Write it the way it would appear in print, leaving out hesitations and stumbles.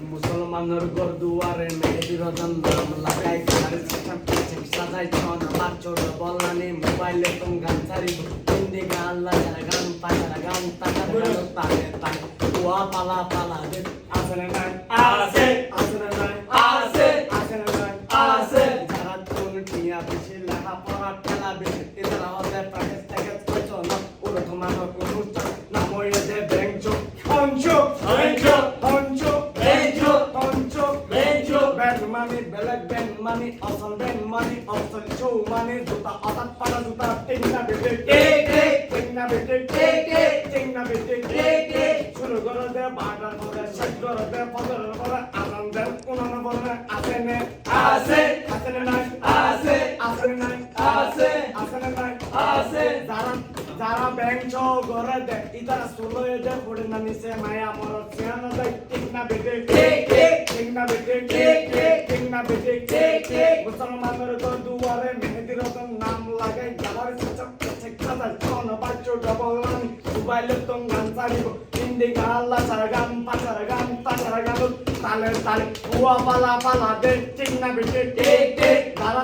মুসলমানের ঘর দুয়ারে মেহেদি রতন নাম লাগাই সাজাই ছন আমার ছোট বললানি মোবাইলে তুম গান ছাড়িব হিন্দি গান লাগার গান পাগার গান তাগার গান তালে তালে কুয়া পালা পালা দে আসলে নাই আসে আসলে নাই আসে আসলে নাই আসে যারা কোন টিয়া বেশি লেখা পড়া খেলা বেশি এরা হতে প্রাইস থেকে কইছো না ওর তোমার কোন না মরে যে bank হঞ্চো হঞ্চো হঞ্চো money, black band money, awesome band money, awesome show money, juta atak pada juta, ting na bete, ting na bete, ting na bete, shuru karo de, baatar kore, shak karo de, padar kore, anandar, unana bole, ase ne, ase ne nai, ase ne nai, ase ne nai, jara bank cho gore de, idara sulo e de, pode na nise maya moro, siana de, ting na bete, ting na bete, ting na bete, মুসলমানের ঘর দুয়ারে মেহেদি রতন নাম লাগাই যাবার শিক্ষা কোন বাচ্চো ডবলান মোবাইলে তুম গান ছাড়িব হিন্দি গান লাচার গান পাচার গান তাচার গান তালে তালে কুয়া পালা পালা দে ঠিক না বেটে যারা